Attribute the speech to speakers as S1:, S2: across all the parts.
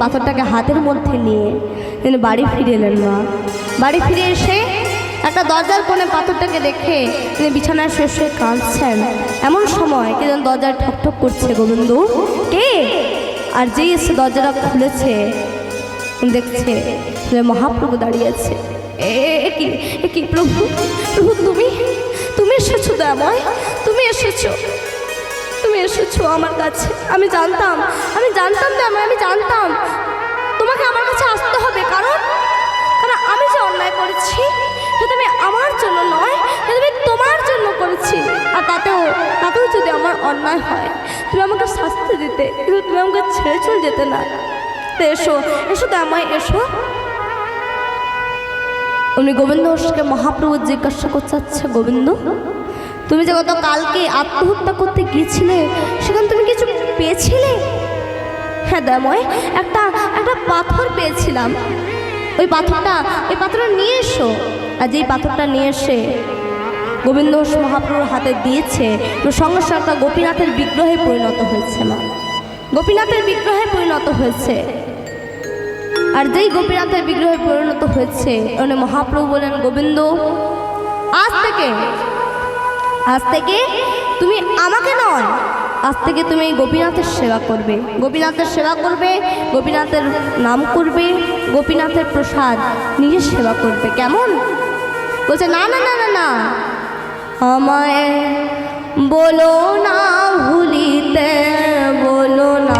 S1: পাথরটাকে হাতের মধ্যে নিয়ে তিনি বাড়ি ফিরে এলেন। মা বাড়ি ফিরে এসে একটা দরজার কোণে পাথরটাকে দেখে তিনি বিছানায় শুয়ে শুয়ে কাঁদছেন। এমন সময় কে যেন দরজায় ঠকঠক করছে। গোবিন্দ কে? আর যেই এসে দরজাটা খুলেছে দেখছে যে মহাপ্রভু দাঁড়িয়েছে। এ কি প্রভু? প্রভু তুমি এসেছো দয়াময়, তুমি এসেছো আমার কাছে। আমি জানতাম দয়াময়, আমি জানতাম তোমাকে আমার কাছে আসতে হবে, কারণ আমি যে অন্যায় করেছি সেটা তুমি আমার জন্য নয়, সেটা তুমি তোমার জন্য করেছি। আর তাতেও যদি আমার অন্যায় হয় তুমি আমাকে শাস্তি দিতে, কিন্তু তুমি আমাকে ছেড়ে চলে যেতে না। তো এসো দয়াময়, এসো। উনি গোবিন্দ ঘোষকে মহাপ্রভু জিজ্ঞাসা করতে চাচ্ছে, গোবিন্দ তুমি যে গত কালকে আত্মহত্যা করতে গিয়েছিলে সেখানে তুমি কিছু পেয়েছিলে? হ্যাঁ দয়াময়, একটা পাথর পেয়েছিলাম। ওই পাথরটা নিয়ে এসো। আর যেই পাথরটা নিয়ে এসে গোবিন্দ ঘোষ মহাপ্রভুর হাতে দিয়েছে, তো সঙ্গে সঙ্গে একটা গোপীনাথের বিগ্রহে পরিণত হয়েছে। মা গোপীনাথের বিগ্রহে পরিণত হয়েছে। আর যেই গোপীনাথের বিগ্রহে পরিণত হয়েছে উনি মহাপ্রভু বলেন, গোবিন্দ আজ থেকে তুমি আমাকে নয়, আজ থেকে তুমি এই গোপীনাথের সেবা করবে, গোপীনাথের নাম করবে, গোপীনাথের প্রসাদ নিজের সেবা করবে। কেমন? বলছে না না না না না, আমায় বলো না ভুলিতে, বলো না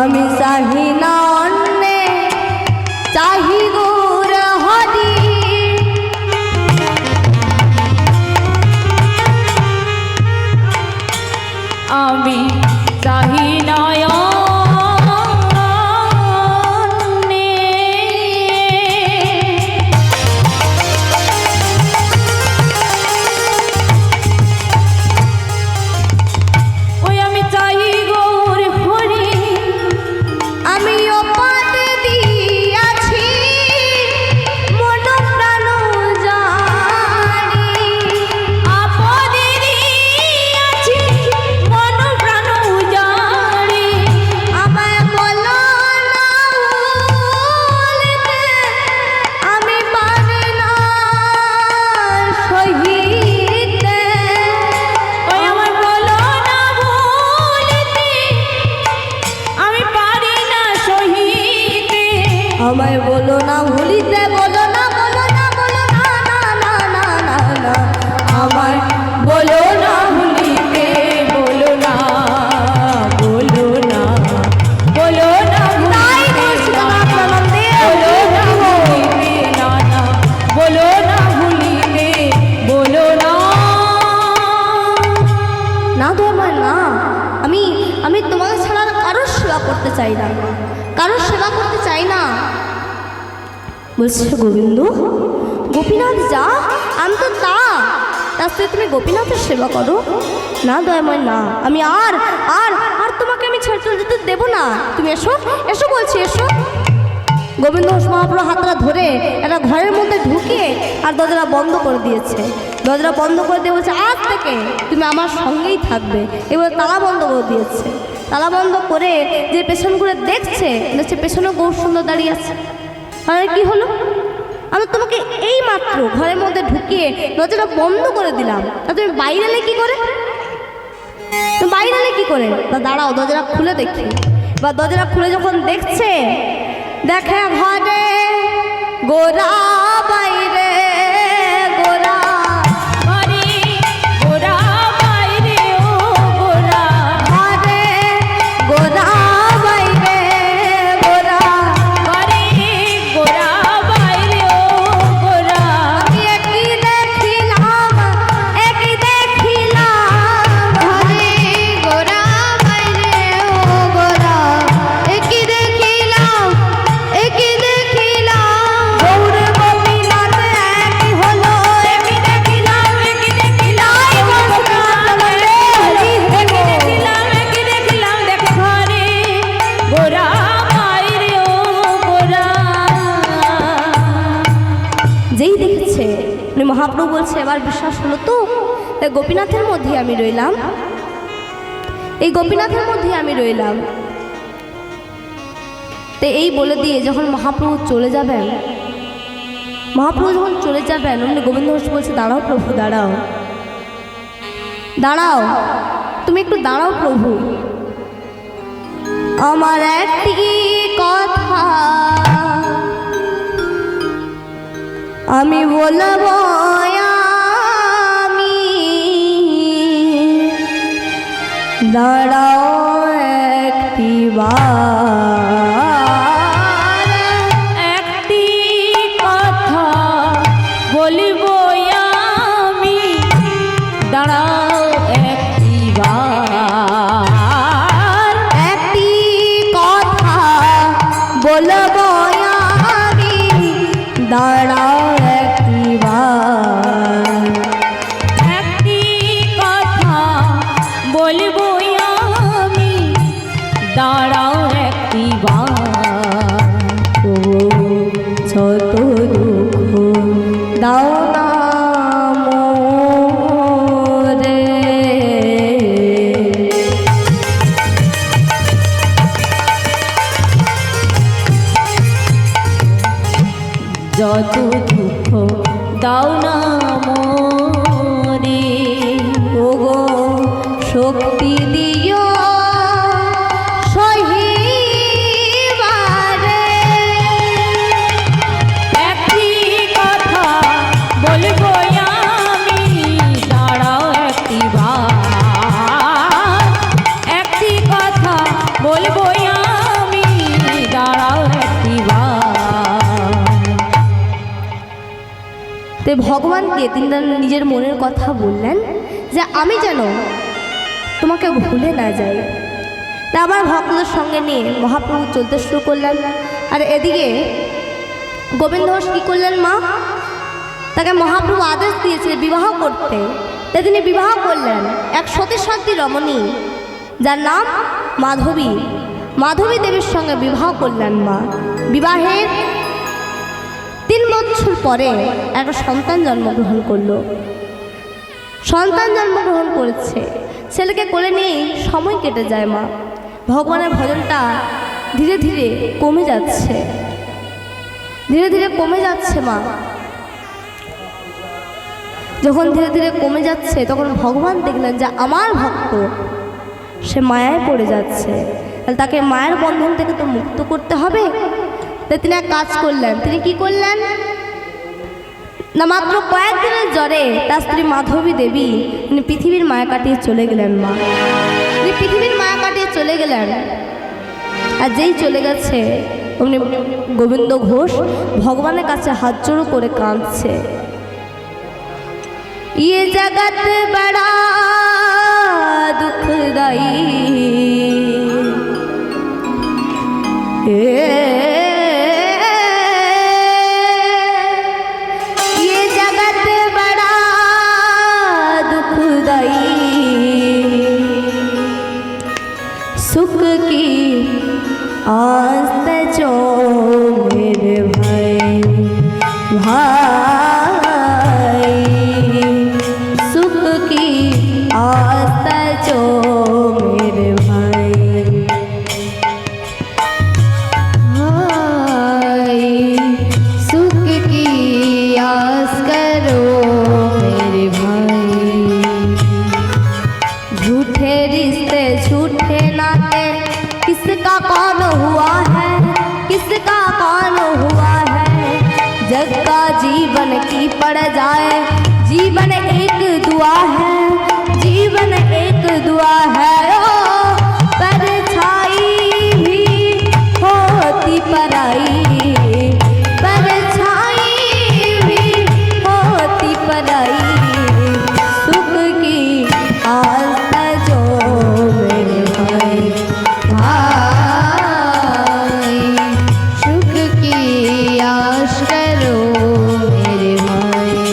S1: আমি চাহি না অন্যে, চাহি গৌর হরি।
S2: আমি চাহি না
S1: আমায় বলো না ভুলিতে, বলো না না না না না না না, আমায় বলো না ভুলিতে, বলো না ভুলিতে, বলো না। না তো আমার না, আমি তোমাকে ছাড়া কারোর সেবা করতে চাই না, বলছে গোবিন্দ গোপীনাথ যা, আমি তো তার সাথে তুমি গোপীনাথের সেবা করো। না দয়াময় না, আমি আর তোমাকে আমি ছেড়ে চলে যেতে দেবো না। তুমি এসো বলছি, এসো। গোবিন্দ ঘোষ মহাপ্রভু হাতটা ধরে একটা ঘরের মধ্যে ঢুকিয়ে আর দরজা বন্ধ করে দিয়েছে। দরজা বন্ধ করে দিয়ে বলছে, আজ থেকে তুমি আমার সঙ্গেই থাকবে। এবার তালা বন্ধ করে দিয়েছে। তালা বন্ধ করে যে পেছন করে দেখছে পেছনে গৌর সুন্দর দাঁড়িয়ে আছে। আর কি হলো, আমি তোমাকে এই মাত্র ঘরের মধ্যে ঢুকিয়ে দরজাটা বন্ধ করে দিলাম, তা তুমি বাইরে এলে কি করে? তো বাইরে এলে কি করে? তা দাঁড়াও, দরজাটা খুলে দেখি। বা দরজাটা খুলে যখন দেখছে, দেখে ঘরে গোরা, বাইরে গোরা,
S2: ঘরে গোরা, বাইরে ও গোরা,
S1: ঘরে গোরা, বাইরে গোরা,
S2: ঘরে গোরা, বাইরে ও গোরা।
S1: আমি একই দেখিলাম, একই দেখিলাম, ঘরে গোরা, বাইরে ও গোরা, একই দেখিলাম, একই দেখিলাম, গৌর গোপীনাথ একই হলো, একই দেখিলাম, একই দেখিলাম,
S2: একই দেখলাম দেখ ঘরে গোরা, বাইরে ও গোরা।
S1: যেই দেখেছে উনি মহাপ্রভু বলছে, এবার বিশ্বাস হলো তো? তাই গোপীনাথের মধ্যে আমি রইলাম, এই গোপীনাথের মধ্যে আমি রইলাম। তো এই বলে দিয়ে যখন মহাপ্রভু চলে যাবেন, মহাপ্রভু যখন চলে যাবেন, উনি গোবিন্দ ঘোষ বলছে, দাঁড়াও প্রভু, দাঁড়াও, দাঁড়াও, তুমি একটু দাঁড়াও প্রভু, আমার একটি কথা আমি বলবো, আমি দাঁড়াও একটি বার,
S2: একটি কথা বলবো আমি, দাঁড়াও একটি বার।
S1: একটি কথা বলবো আমি, দাঁড়াও একটি বার,
S2: একটি কথা বলবো আমি, দাঁড়াও একটি বার।
S1: ও যত দুঃখ দাও না মোরে,
S2: যত দুঃখ দাও না মোরে,
S1: ওগো শক্তি দিও সহিবারে,
S2: একটি কথা বলবো আমি, দাঁড়াও একটি বার। একটি কথা বলবো আমি, দাঁড়াও একটি বার।
S1: তে ভগবানকে তিনি তার নিজের মনের কথা বললেন যে আমি যেন তোমাকে ভুলে না যাই। তা আমার ভক্তদের সঙ্গে নিয়ে মহাপ্রভু চলতে শুরু করলেন। আর এদিকে গোবিন্দ ঘোষ কী করলেন, মা তাকে মহাপ্রভু আদেশ দিয়েছে বিবাহ করতে, তাই তিনি বিবাহ করলেন এক সতীসাধ্যী রমণী, যার নাম মাধবী। মাধবী দেবীর সঙ্গে বিবাহ করলেন মা। বিবাহের 3 বছর পরে একটা সন্তান জন্মগ্রহণ করলো। সন্তান জন্মগ্রহণ করেছে, ছেলেকে কোলে নিয়ে সময় কেটে যায় মা। ভগবানের ভজনটা ধীরে ধীরে কমে যাচ্ছে, ধীরে ধীরে কমে যাচ্ছে মা। যখন ধীরে ধীরে কমে যাচ্ছে, তখন ভগবান দেখলেন যে আমার ভক্ত সে মায়ায় পড়ে যাচ্ছে, তাহলে তাকে মায়ের বন্ধন থেকে তো মুক্ত করতে হবে। তাই তিনি এক কাজ করলেন। তিনি কি করলেন না, মাত্র কয়েকদিনের জ্বরে তার স্ত্রী মাধবী দেবী তিনি পৃথিবীর মায়া কাটিয়ে চলে গেলেন মা। তিনি পৃথিবীর মায়া কাটিয়ে চলে গেলেন। আর যেই চলে গেছে, অমনি গোবিন্দ ঘোষ ভগবানের কাছে হাত জোড়ো করে কাঁদছে, ये जगत बड़ा दुखदाई, ये जगत बड़ा दुखदाई, सुख की आस जो मेरे झूठे रिश्ते झूठे नाते किसका कौन हुआ है, किसका कौन हुआ है। जग का जीवन की पड़ जाए, जीवन एक दुआ है, जीवन एक दुआ है। ओ परछाई भी होती पराई, परछाई भी होती पराई। सुख की आस जो मेरे भाई, भाई सुख की आस करो मेरे भाई।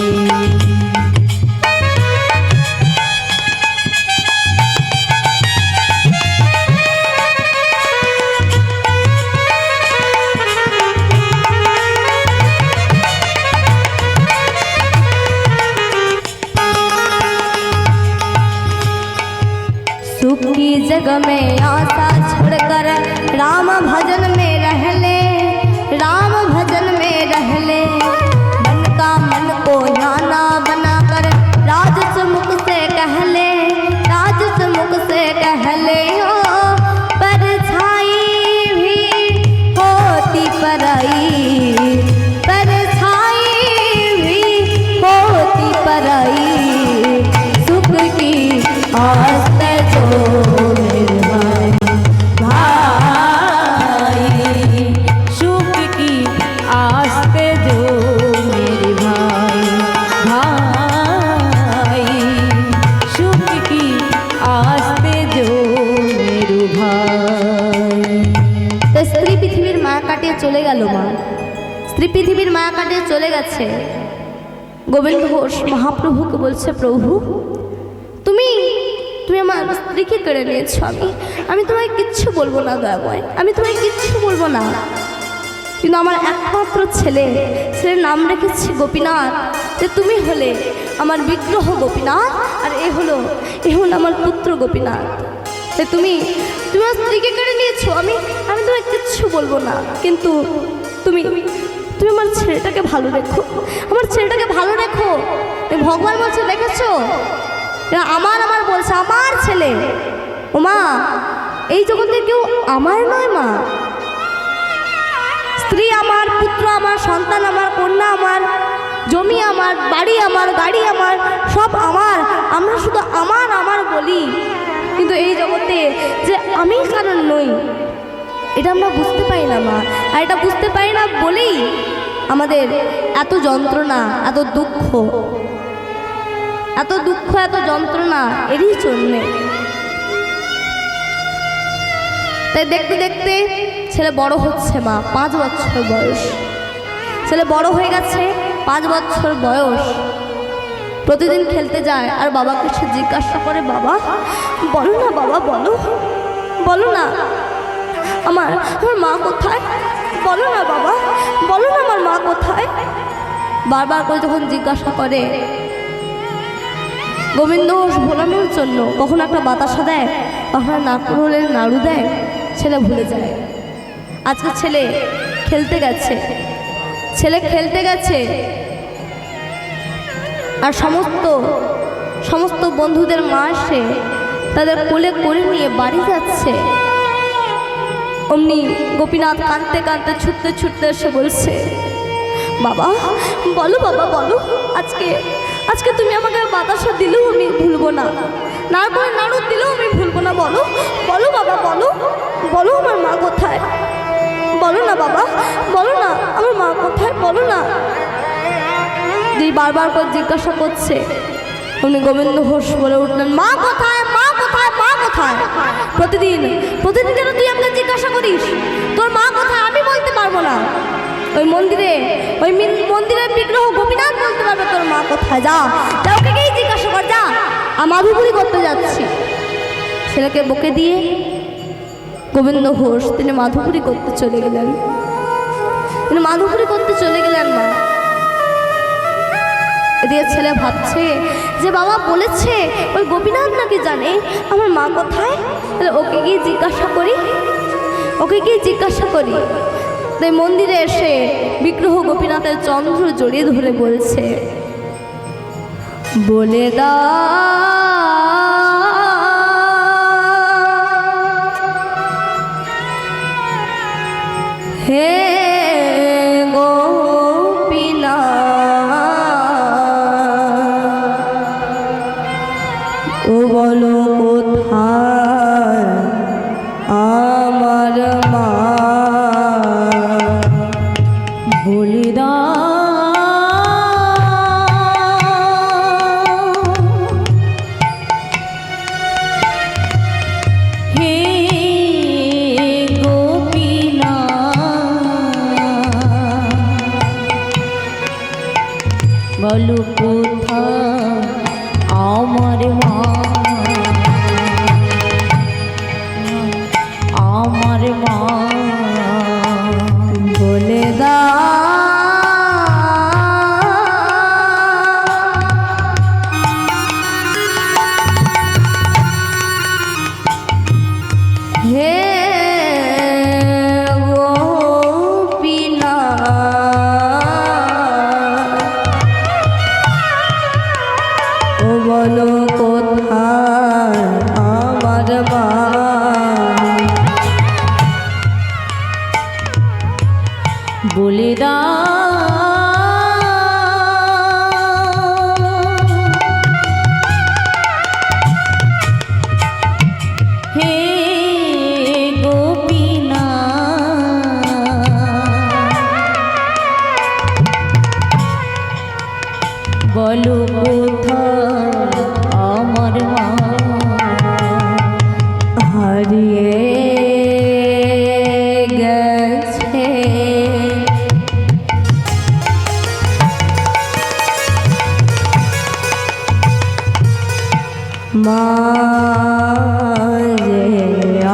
S1: सुख की जग में आशा छोड़कर राम भजन में रह ले, राम भजन में रह ले। मन का मन को ध्याना बनाकर राजस मुख से कह ले, राजस मुख से कह ले। हो परछाई भी होती पराई, परछाई भी होती पराई। सुख की आस जो मेरे भाई,
S2: भाई सुख की आस पे जो मेरे भाई, भाई सुख की आस पे जो मेरे भाई।
S1: তো স্ত্রী পৃথিবীর মায়া কাটিয়ে চলে গেল মা, স্ত্রী পৃথিবীর মায়া কাটিয়ে চলে গেছে। গোবিন্দ ঘোষ মহাপ্রভুকে বলছে, প্রভু তুমি তুমি আমার স্ত্রীকে কেড়ে নিয়েছো, আমি তোমায় কিচ্ছু বলবো না দয়াময়, আমি তোমায় কিচ্ছু বলবো না। কিন্তু আমার একমাত্র ছেলে, ছেলের নাম রেখেছি গোপীনাথ, যে তুমি হলে আমার বিগ্রহ গোপীনাথ, আর এ হলো আমার পুত্র গোপীনাথ। যে তুমি তুমি আমার স্ত্রীকে কেড়ে নিয়েছো, আমি তোমায় কিচ্ছু বলবো না। কিন্তু তুমি তুমি আমার ছেলেটাকে ভালো রেখো, আমার ছেলেটাকে ভালো রেখো। ভগবান বলছে, দেখেছো আমার আমার বলছে, আমার ছেলে। ও মা, এই জগতে কেউ আমার নয় মা। স্ত্রী আমার, পুত্র আমার, সন্তান আমার, কন্যা আমার, জমি আমার, বাড়ি আমার, গাড়ি আমার, সব আমার। আমরা শুধু আমার আমার বলি, কিন্তু এই জগতে যে আমি কারণ নই, এটা আমরা বুঝতে পারি না মা। আর এটা বুঝতে পারি না বলেই আমাদের এত যন্ত্রণা, এত দুঃখ, এত দুঃখ, এত যন্ত্রণা এরই জন্যে। তাই দেখতে দেখতে ছেলে বড় হচ্ছে মা, 5 বছর বয়স। ছেলে বড় হয়ে গেছে, 5 বছর বয়স। প্রতিদিন খেলতে যায়, আর বাবাকে সে জিজ্ঞাসা করে, বাবা বলো না, বাবা বলো, বলো না আমার মা কোথায়, বলো না বাবা, বলো না আমার মা কোথায়। বারবার করে যখন জিজ্ঞাসা করে, গোবিন্দ ভোলানোর জন্য কখনো একটা বাতাসা দেয়, কখনো নারকেলের নাড়ু দেয়, ছেলে ভুলে যায়। আজকে ছেলে খেলতে গেছে, ছেলে খেলতে গেছে, আর সমস্ত বন্ধুদের মা এসে তাদের কোলে করে নিয়ে বাড়ি যাচ্ছে। অমনি গোপীনাথ কাঁদতে কাঁদতে ছুটতে ছুটতে এসে বলছে, বাবা বলো, বাবা বলো, আজকে তুমি আমাকে বাতাসা দিলেও আমি ভুলবো না, নারকেলের নাড়ু দিলেও আমি ভুলবো না। বলো বলো বাবা, বলো বলো আমার মা কোথায়, বলো না বাবা, বলো না আমার মা কোথায়, বলো না। যেই বারবার করে জিজ্ঞাসা করছে, উনি গোবিন্দ ঘোষ বলে উঠলেন, মা কোথায়, মা কোথায়, মা কোথায়। প্রতিদিন যেন তুই আমাকে জিজ্ঞাসা করিস তোর মা কোথায়, আমি বলতে পারবো না। ওই মন্দিরের বিগ্রহ গোপীনাথ বলতে পারবে তোর মা কোথায়। যা ওকে গিয়ে জিজ্ঞাসা কর, যা, আমি মাধুপুরি করতে যাচ্ছি। ছেলেকে বকে দিয়ে গোবিন্দ ঘোষ তিনি মাধুপুরি করতে চলে গেলেন। মা এদিকে ছেলে ভাবছে যে বাবা বলেছে ওই গোপীনাথ নাকি জানে আমার মা কোথায়, তাহলে ওকে গিয়ে জিজ্ঞাসা করি। তাই মন্দিরে এসে বিগ্রহ গোপীনাথের চন্দ্র জড়িয়ে ধরে বলছে, বলে দাও
S2: বলো কোথায় আমার মা, আমার মা
S1: বলে দাও হে গোপীনাথ, ও বলো কোথায় আমার মা,
S2: বলে দাও হে গোপীনাথ, বলো কোথায় আমার মা,
S1: হারিয়ে গেছে মা রে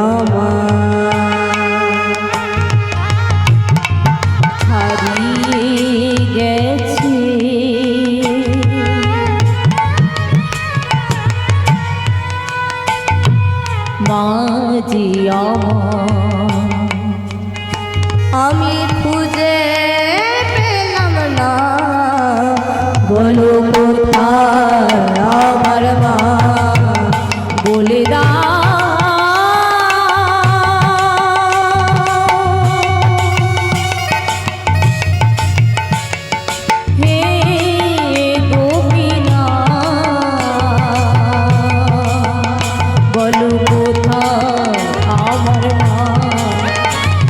S1: আমার,
S2: হারিয়ে গেছে মাঝি আমার,
S1: আমি খুঁজে পেলাম না, বলো কোথায় আমার মা,
S2: বলে দাও হে গোপীনাথ, বলো কোথায় আমার মা,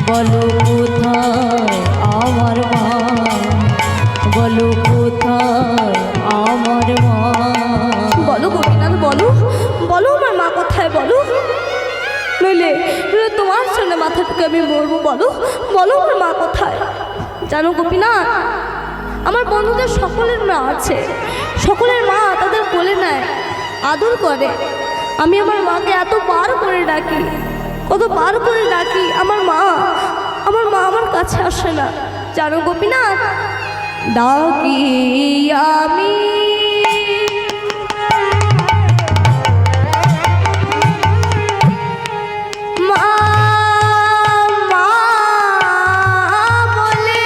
S2: বলো কোথায় আমার মা, বলো কোথায় আমার মা,
S1: বলো গোপীনাথ, বলো বলো আমার মা কোথায়, বলো নইলে নইলে তোমার সামনে মাথাটাকে আমি মরবো, বলো বলো আমার মা কোথায়। জানো গোপীনাথ, আমার বন্ধুদের সকলের মা আছে, সকলের মা তাদের কোলে নেয়, আদর করে। আমি আমার মাকে এতবার করে ডাকি, কতবার করে ডাকি, আমার মা আমার কাছে আসে না। জানো গোপীনাথ, ডাকি আমি মা মা বলে,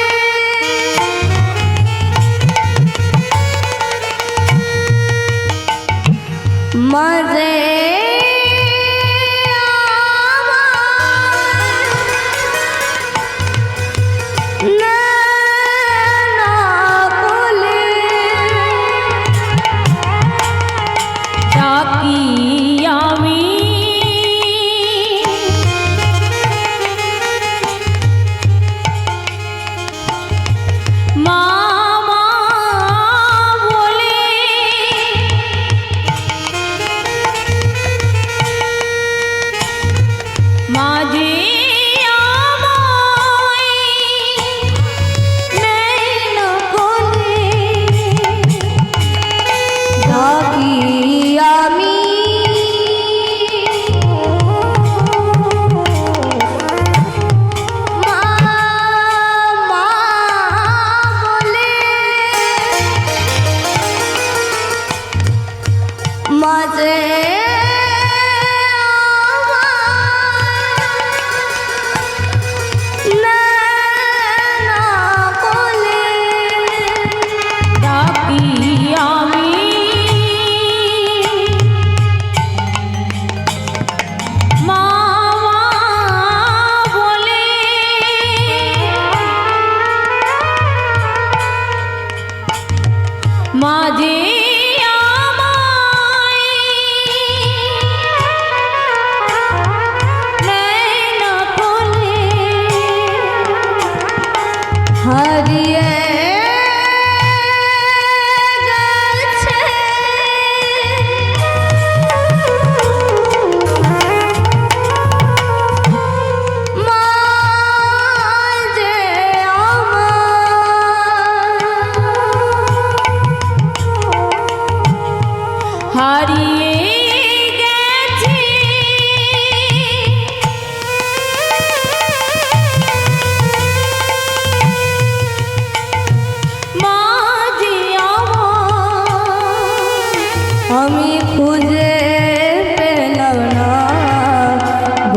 S1: মাঝে না কোলে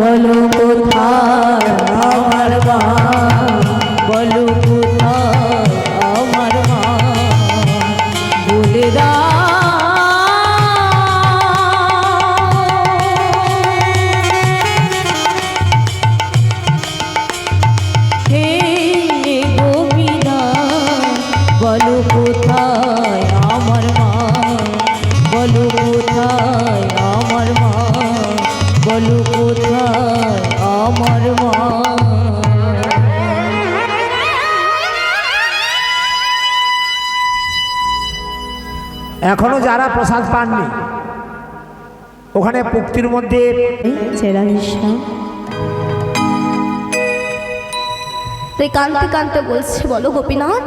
S2: বলো কোথায় আমার মা, বলো কোথায় আমার মা, বলে দাও হে গোবিনা, বলো কোথায় আমার মা, বলো কোথায় আমার মা, বলো কোথায় আমার মা।
S3: এখনো যারা প্রসাদ পাননি ওখানে পুক্তির মধ্যে
S2: চেরা হিসাব
S1: তাই কাঁদতে কাঁদতে বলছে, বলো গোপীনাথ,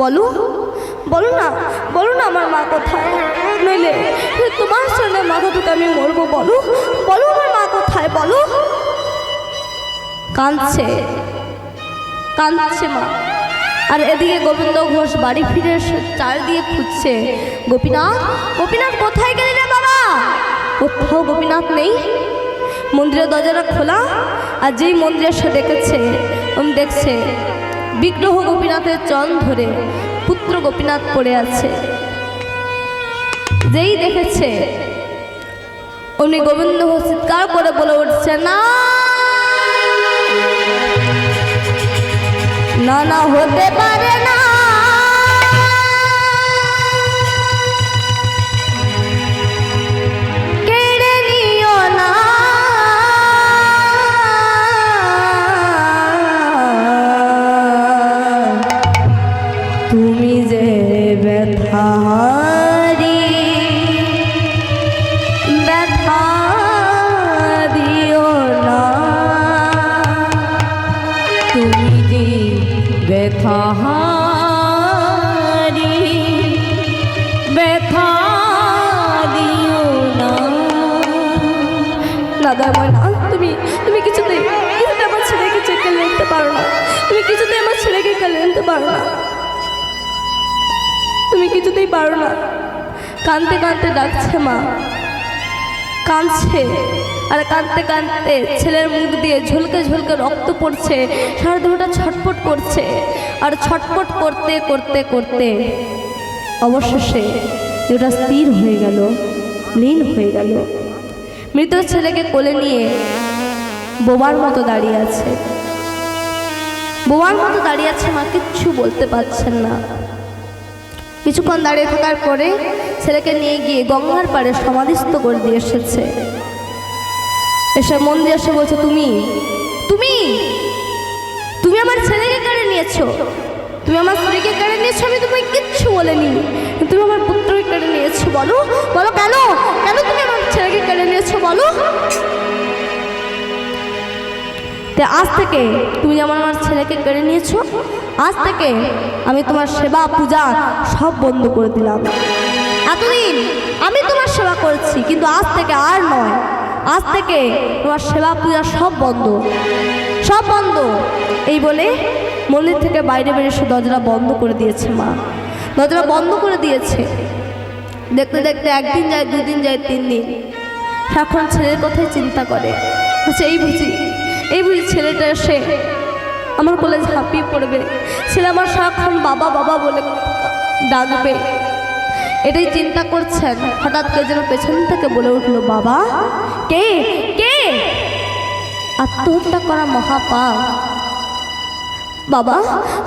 S1: বলো বলো না, বলো না আমার মা কোথায়, নইলে তোমার সামনে মাথাটুকু আমি মরবো। বলো বলো আমার মা কোথায়, বলো। কাঁদছে কাঁদছে মা। আর এদিকে গোবিন্দ ঘোষ বাড়ি ফিরে চারিদিকে খুঁজছে, গোপীনাথ গোপীনাথ কোথায় গেলি রে বাবা? কোথাও গোপীনাথ নেই। মন্দিরের দরজাটা খোলা, আর যেই মন্দিরে সে দেখছে বিগ্রহ গোপীনাথের চরণ ধরে পুত্র গোপীনাথ পড়ে আছে। যেই দেখেছে উনি গোবিন্দ ঘোষ চিৎকার করে বলে উঠছে, না না না, হতে পারে না, কেড়ে নিও না, তুমি যে ব্যথাহারি, ব্যথা দিও না,
S2: তুমি যে ব্যথাহারি, ব্যথা দিও না।
S1: দাদা ময়না, তুমি তুমি কিছুতে আমার ছেলেকে চেকে নিতে পারো না, তুমি কিছুতেই আমার ছেলেকে কেড়ে নিতে পারো না, তুমি কিছুতেই পারো না। কাঁদতে কাঁদতে ডাকছে মা, কাঁদছে আর কাঁদতে কাঁদতে ছেলের মুখ দিয়ে ঝলকে ঝলকে রক্ত পড়ছে, সারা দেহটা ছটফট করছে। আর ছটফট করতে করতে করতে অবশেষে দেহটা স্থির হয়ে গেল, লীন হয়ে গেল। মৃত ছেলেকে কোলে নিয়ে বোবার মতো দাঁড়িয়ে আছে, বোবার মতো দাঁড়িয়ে আছে, মা কিচ্ছু বলতে পারছেন না। কিছুক্ষণ দাঁড়িয়ে থাকার পরে ছেলেকে নিয়ে গিয়ে গঙ্গার পাড়ে সমাধিস্থ করে দিয়ে এসেছে। এসে মন্দিরে এসে বলছে, তুমি তুমি তুমি আমার ছেলেকে কেড়ে নিয়েছো, তুমি আমার স্ত্রীকে কেড়ে নিয়েছো, আমি তোমায় কিচ্ছু বলিনি, তুমি আমার পুত্রকে কেড়ে নিয়েছো। বলো বলো কেন, কেন তুমি আমার ছেলেকে কেড়ে নিয়েছো, বলো। আজ থেকে তুমি যেমন আমার ছেলেকে কেড়ে নিয়েছো, আজ থেকে আমি তোমার সেবা পূজা সব বন্ধ করে দিলাম। এতদিন আমি তোমার সেবা করেছি, কিন্তু আজ থেকে আর নয়, আজ থেকে তোমার সেবা পূজা সব বন্ধ, সব বন্ধ। এই বলে মন্দির থেকে বাইরে বেরিয়ে এসে দরজাটা বন্ধ করে দিয়েছে মা, দরজাটা বন্ধ করে দিয়েছে। দেখতে দেখতে একদিন যায়, দুদিন যায়, 3 দিন। এখন ছেলের কথাই চিন্তা করে, আচ্ছা এই বুঝি ছেলেটা এসে আমার কোলে ঝাঁপিয়ে পড়বে, ছেলে আমার সারাক্ষণ বাবা বাবা বলে ডাকবে, এটাই চিন্তা করছেন। হঠাৎ কে যেন পেছন থেকে বলে উঠলো, বাবা। কে কে? আত্মহত্যা করা মহাপাপ। বাবা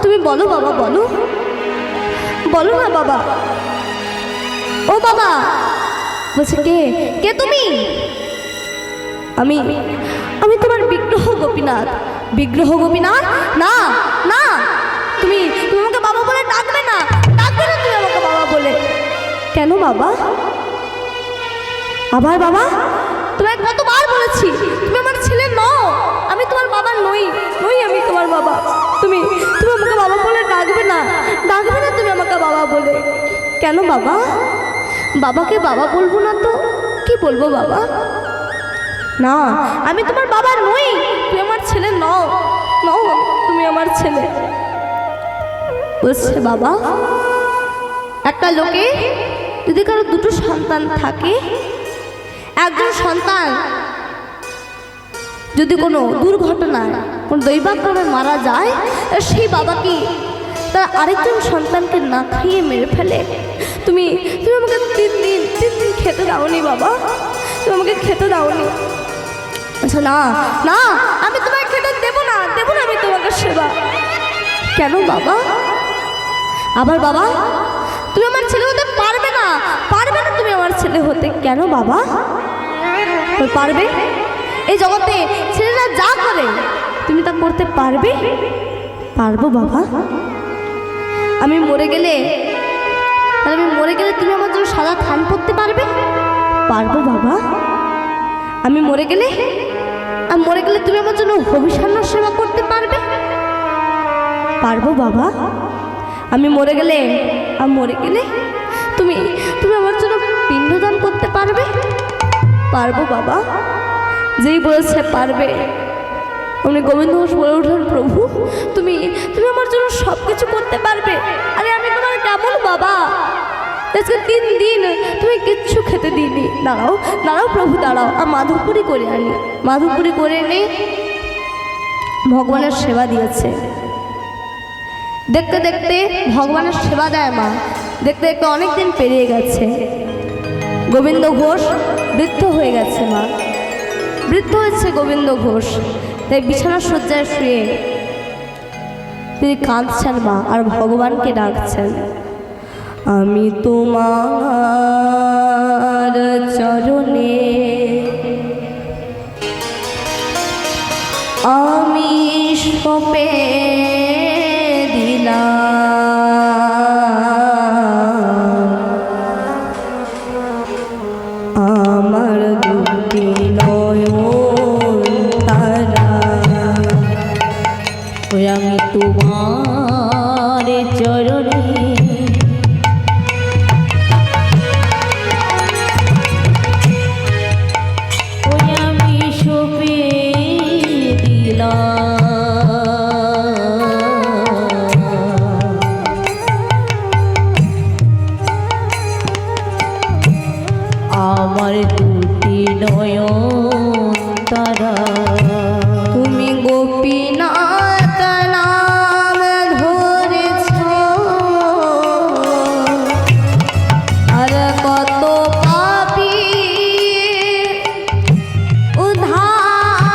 S1: তুমি বলো, বাবা বলো, বলো না বাবা। ও বাবা। বলছে, কে কে তুমি? আমি আমি তোমার বিগ্রহ গোপীনাথ। বিগ্রহ গোপীনাথ? না না, তুমি তুমি আমাকে বাবা বলে ডাকবে না, ডাকবে না তুমি আমাকে বাবা বলে। কেন বাবা? আবার বাবা? তোমায় কতবার বলেছি তুমি আমার ছেলে নও, আমি তোমার বাবা নই, আমি তোমার বাবা। তুমি তুমি আমাকে বাবা বলে ডাকবে না, ডাকবে না তুমি আমাকে বাবা বলে। কেন বাবা? বাবাকে বাবা বলবো না তো কি বলবো বাবা? না, আমি তোমার বাবা নই, তুমি আমার ছেলে নও, তুমি আমার ছেলে। বলছে, বাবা একটা লোকে যদি কারো 2টো সন্তান থাকে, একজন সন্তান যদি কোনো দুর্ঘটনায় কোনো দৈবাক্রমে মারা যায়, সেই বাবা কি তার আরেকজন সন্তানকে না খাইয়ে মেরে ফেলে? তুমি তুমি আমাকে তিন দিন খেতে দাওনি বাবা, তুমি আমাকে খেতে দাওনি। আচ্ছা না না, আমি তোমায় খেতে দেবো না আমি তোমাকে সেবা। কেন বাবা? আবার বাবা তুমি আমার ছেলে হতে পারবে না তুমি আমার ছেলে হতে। কেন বাবা? পারবে? এই জগতে ছেলেরা যা করে তুমি তা করতে পারবে? পারবো বাবা। আমি মরে গেলে তুমি আমার জন্য সাদা থান পরতে পারবে? পারবো বাবা। আমি মরে গেলে তুমি আমার জন্য হবিষান্ন সেবা করতে পারবে? পারবো বাবা। আমি মরে গেলে তুমি আমার জন্য পিণ্ডদান করতে পারবে? পারবো বাবা। যেই বলেছে পারবে, উনি গোবিন্দ ঘোষ বলে উঠলেন, প্রভু তুমি আমার জন্য সব কিছু করতে পারবে। আরে আমি তোমার কেমন বাবা? আজকে 3 দিন তুমি কিচ্ছু খেতে দিইনি। দাঁড়াও প্রভু দাঁড়াও, আর মাধবপুরি করে আনি। মাধবপুরি করে এনে ভগবানের সেবা দিয়েছে। দেখতে দেখতে ভগবানের সেবা দেয় মা। দেখতে দেখতে অনেক দিন পেরিয়ে গেছে। গোবিন্দ ঘোষ বৃদ্ধ হয়ে গেছে। মা বৃদ্ধ হয়েছে গোবিন্দ ঘোষ, তাই বিছানা শয্যায় শুয়ে তিনি কাঁদছেন মা, আর ভগবানকে ডাকছেন, আমি তোমার চরণে আমি সঁপে দিলাম আমার দুটি নয়ন তারা।
S2: ওই আমি তোমার চরণে ওই আমি সঁপে দিলাম আমার দুটি নয়ন তারা।
S1: তুমি গোপীনাথ নাম ধরেছ, আর কত পাপী উদ্ধারেছ।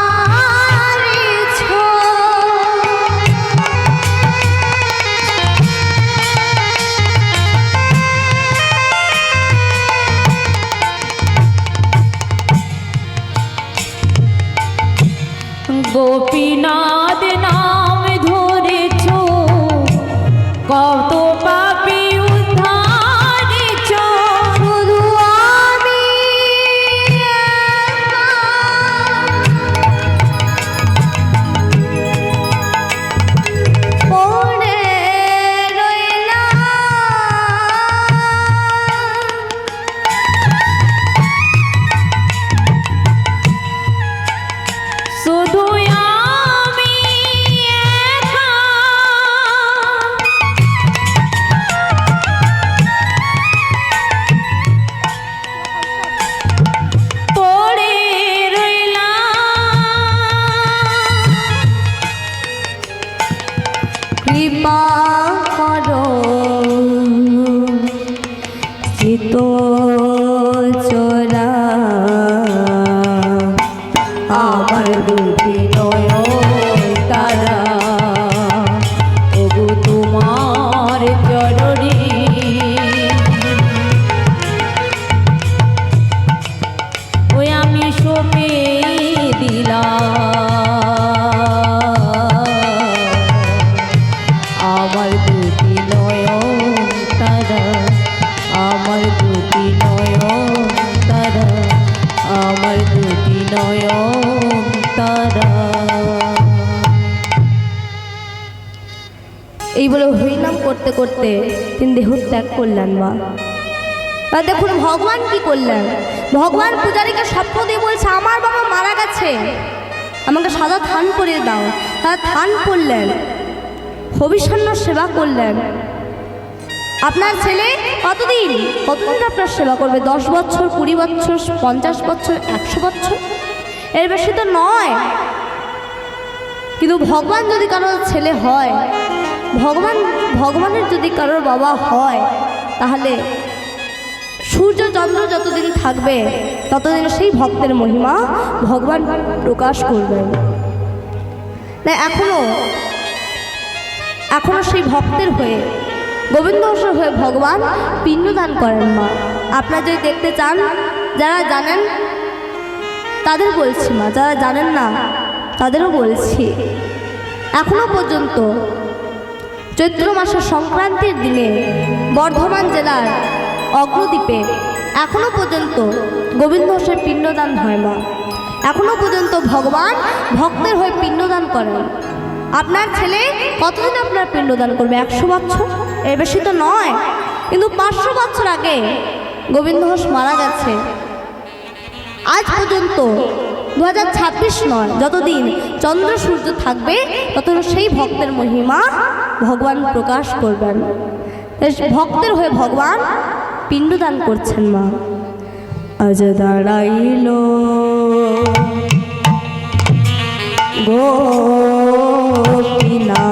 S2: গোপীনাথ নাম ধরেছ, কত পাপী উদ্ধারেছ।
S1: শুধু আমি পড়ে রইলাম,
S2: শুধু আমি একা পড়ে রইলাম।
S1: কৃপা করো চিত চোরা
S2: আমার দুটি নয়ন তারা, ওগো তোমার চরণে ওই আমি সঁপে দিলাম আমার দুটি নয়ন তারা। আমার দুটি নয়ন তারা, আমার দুটি নয়ন তারা।
S1: এই বলে হরিনাম করতে করতে তিনি দেহ ত্যাগ করলেন মা। আর দেখুন ভগবান কি করলেন। ভগবান পূজারীকে স্বপ্ন দিয়ে বলছে, আমার বাবা মারা গেছে, আমাকে সাদা থান পরিয়ে দাও। তারা থান পরলেন, হবিষান্ন সেবা করলেন। আপনার ছেলে কতদিন আপনার সেবা করবে? 10 বছর, 20 বছর, 50 বছর, 100 বছর? এর বেশি তো নয়। কিন্তু ভগবান যদি কারোর ছেলে হয়, ভগবানের যদি কারোর বাবা হয়, তাহলে সূর্য চন্দ্র যতদিন থাকবে ততদিন সেই ভক্তের মহিমা ভগবান প্রকাশ করবেন। তাই এখনো সেই ভক্তের হয়ে, গোবিন্দ হয়ে ভগবান পিণ্ডদান করেন মা। আপনারা যদি দেখতে চান, যারা জানেন তাদের বলছি মা, যারা জানেন না তাদেরও বলছি, এখনো পর্যন্ত চৈত্র মাসের সংক্রান্তির দিনে বর্ধমান জেলার অগ্রদ্বীপে এখনো পর্যন্ত গোবিন্দ হোসের পিণ্ডদান হয় মা। এখনো পর্যন্ত ভগবান ভক্তের হয়ে পিণ্ডদান করেন। আপনার ছেলে কতদিন আপনার পিণ্ডদান করবে? 100 বছর, এর বেশি তো নয়। কিন্তু 500 বছর আগে গোবিন্দ হোস মারা গেছে। আজ পর্যন্ত 2026 নয়, যতদিন চন্দ্র সূর্য থাকবে ততদিন সেই ভক্তের মহিমা ভগবান প্রকাশ করবেন। ভক্তের হয়ে ভগবান পিণ্ডদান করছেন মা। আজ দাঁড়াইল গোপীনা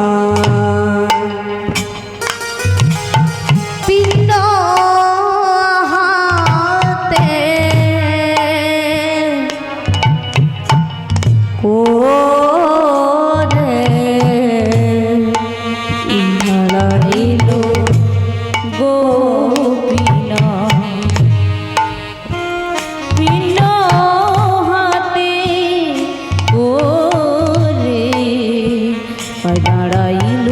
S1: পিণ্ড হাতে করে
S2: দাঁড়াইল গোপীনা পিণ্ড হাতে করে দাঁড়াইল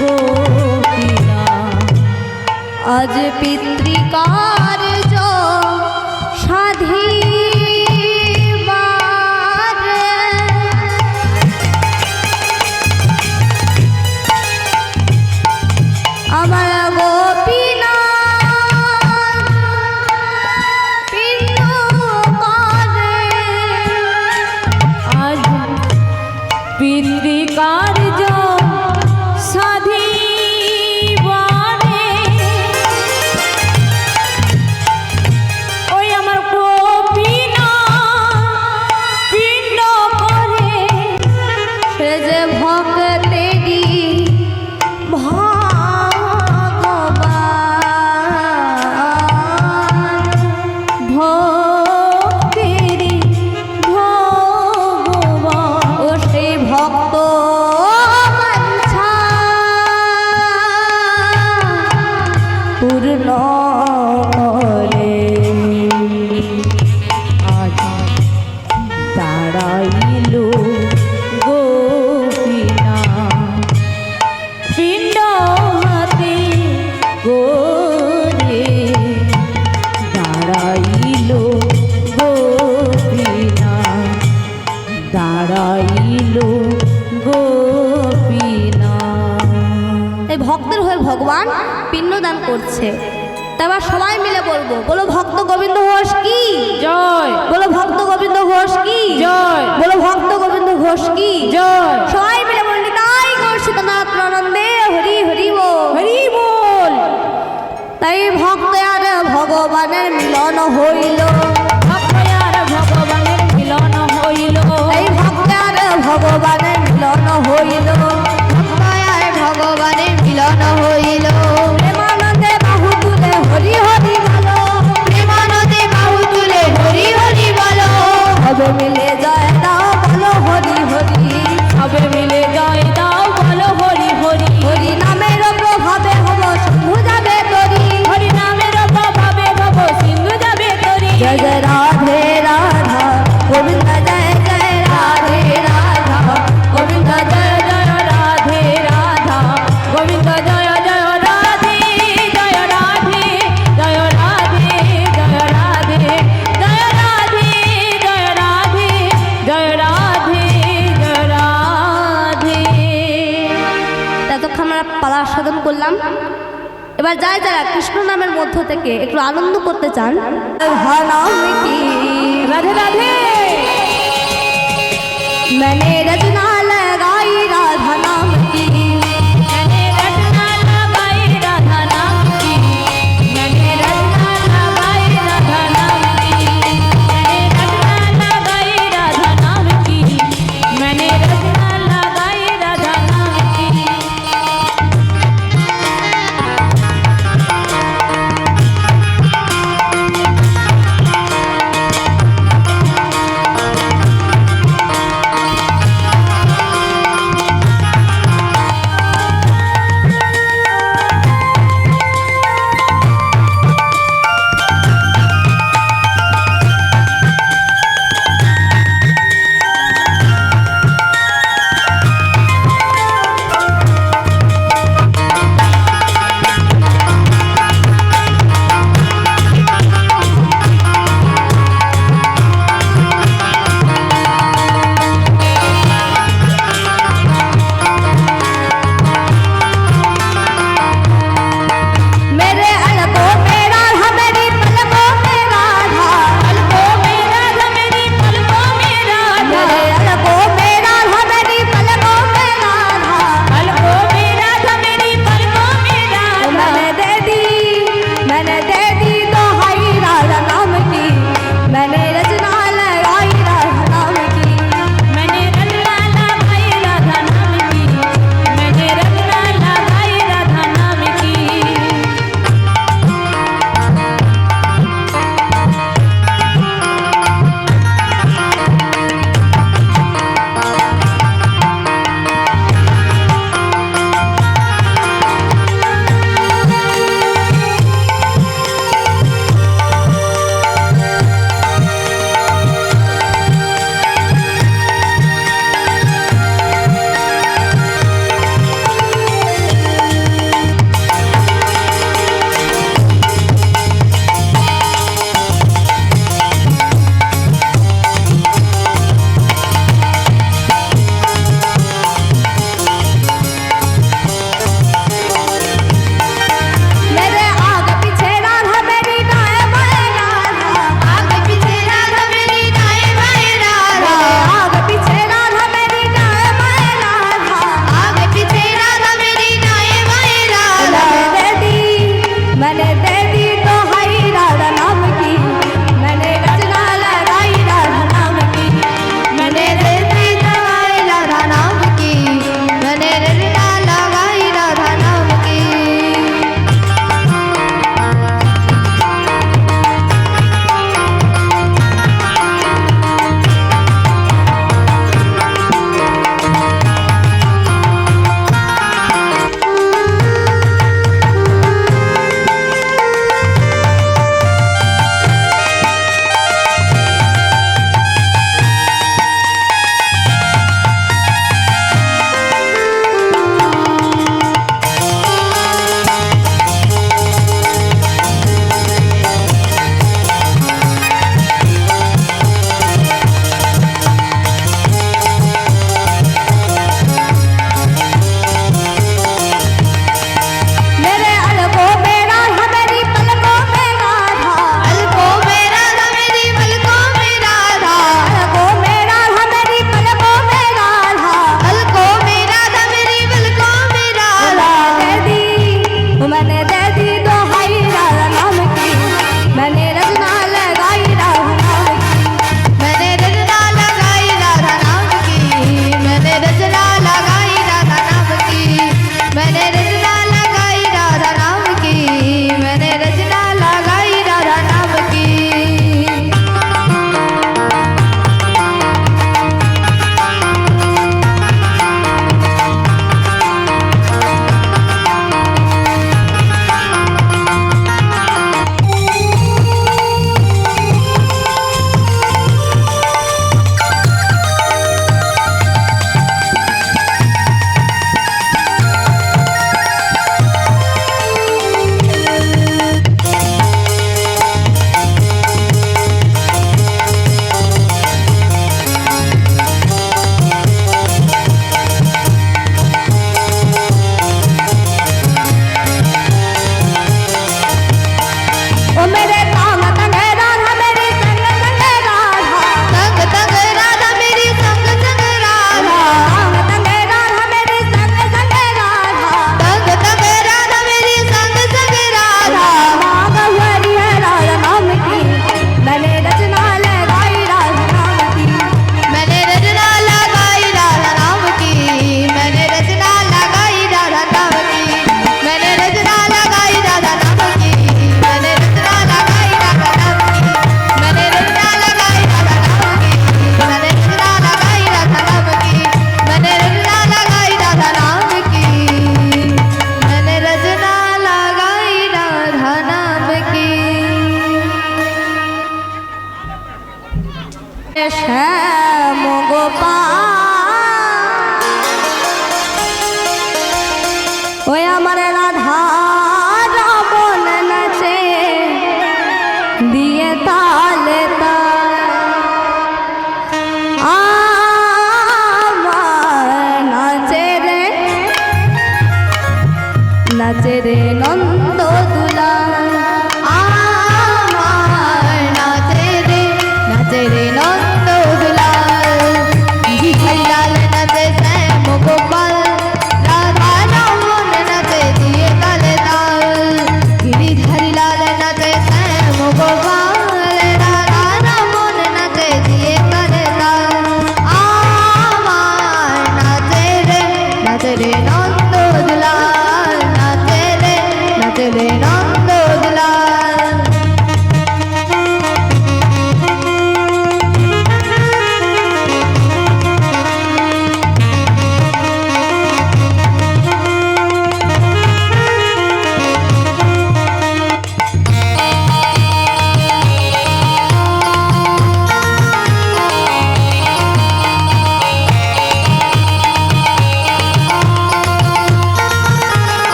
S2: গোপীনা।
S1: আজ পিতৃকার্য সাধিবারে আমার গোপীনাথ পিণ্ড করে।
S2: আজ পিতৃকার্য সাধিবারে ওই আমার গোপীনা পিণ্ড করে।
S1: সে যে ভক্তেরই ভগবান,
S2: ভক্তেরই ভগবান
S1: ও সেই ভক্ত বাঞ্ছা পূর্ণ করে।
S2: আজ দাঁড়াইল গোপীনা পিণ্ড হাতে করে। দাঁড়াইল গোপীনা দাঁড়াইল গোপীনা।
S1: এই ভক্তের হয়ে ভগবান পিণ্ডদান করছে। তারপর সবাই মিলে বলবো, বলো ভক্ত গোবিন্দ ঘোষ কি
S2: জয়,
S1: বলো ভক্ত গোবিন্দ ঘোষ কি
S2: জয়,
S1: বলো ভক্ত গোবিন্দ ঘোষ কি
S2: জয়।
S1: সবাই মিলে বললি তাই গর্ষিতনাথ আনন্দে হরি হরি বল।
S2: হরি বল।
S1: তাই ভক্ত আর ভগবানের মিলন হইল,
S2: ভক্ত আর ভগবানের মিলন হইল।
S1: এই ভক্ত আর ভগবানের মিলন হইল, ভক্ত আর ভগবানের মিলন হইল। প্রেমানন্দে বাহু তুলে হরি হরি বলো, প্রেমানন্দে বাহু তুলে হরি হরি বলো। হবে মিলে জয় দাও বলো হরি হরি,
S2: সবে মিলে জয় দাও বলো হরি হরি।
S1: হরি নামের প্রভাবে হব সিন্ধু যাবে তরি,
S2: হরি নামের প্রভাবে ভব সিন্ধু যাবে তরি।
S1: জয় জয় রাধে রাধা গোবিন্দ জয় জয় রাধে রাধা গোবিন্দ জয় জয়
S2: রাধে রাধা গোবিন্দ জয় জয় রাধে জয় রাধে জয় রাধে জয় রাধে জয় রাধে জয় রাধে জয় রাধে জয় রাধে।
S1: ততক্ষণ আমরা পালা সাধন করলাম। এবার যারা কৃষ্ণ নামের মধ্য থেকে একটু আনন্দ করতে চান,
S2: রাধে রাধে।
S1: मैंने रचना लगाई राधा नाम की,
S2: मैंने रचना लगाई राधा नाम की। मैंने रचना लगाई राधा नाम की। मैंने रचना लगाई राधा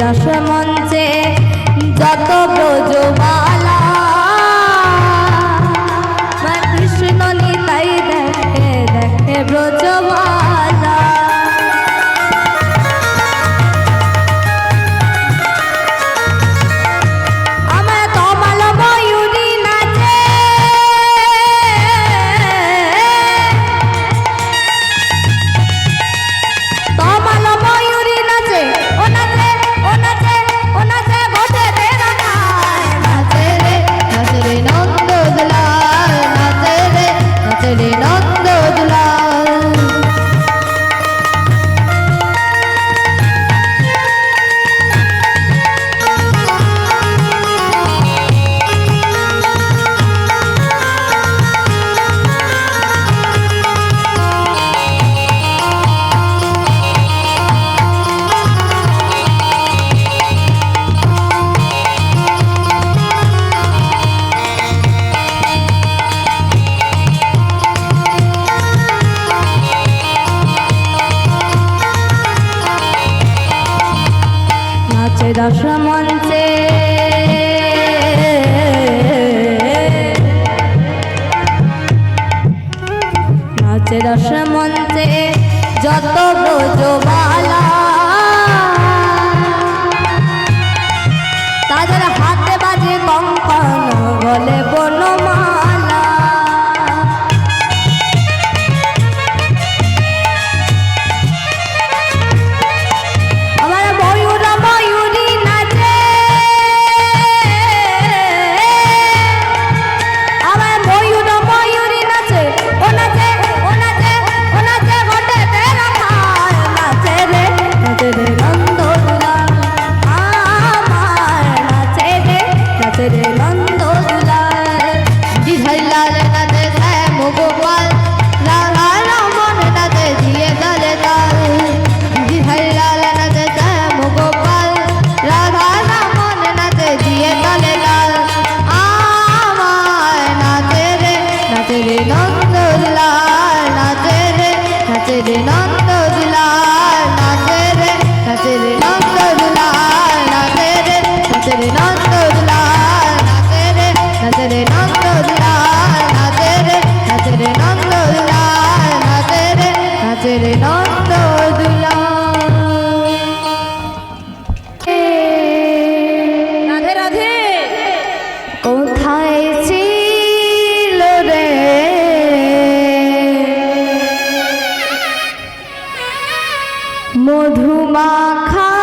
S1: রাস মঞ্চে যত ব্রজবালা কৃষ্ণ নিতাই দেখে দেখে ব্রজবালা। আমার তমাল ময়ূরী নাচে তমাল ময়ূরী নাচে ও নাচে ও নাচে ও নাচে ঘটে দে নাচে রে নন্দ দুলাল নাচে রে নন্দ দুলাল। নাচে রাস মঞ্চে নাচে রাস মঞ্চে যত ব্রজবালা তাদের হাতে বাজে কঙ্কণ গলে বনমালা। আমার ময়ূর ময়ূরী নাচে আমার ময়ূর ময়ূরী নাচে ও নাচে ও নাচে ও নাচে ঘটে দে নাচে রে নন্দ দুলাল। আমার নাচে রে নন্দ দুলাল। দিঘাই লাল নাচে শ্যাম গোপাল রাধা রমন নাচে দিয়ে দলে তাল। দিঘাই লাল নাচে শ্যাম গোপাল রাধা রমন নাচে দিয়ে দলে তাল। আমার নাচে রে নন্দ দুলাল নাচে রে নন্দ দুলাল নাচে রে নন্দ দুলাল নাচে রে নন্দ দুলাল নাচে রে নন্দ দুলাল নাচে রে নন্দ দুলাল নাচে রে নন্দ দুলাল।
S2: রাধে রাধে।
S1: কোথায় ছিল রে মধুমাখা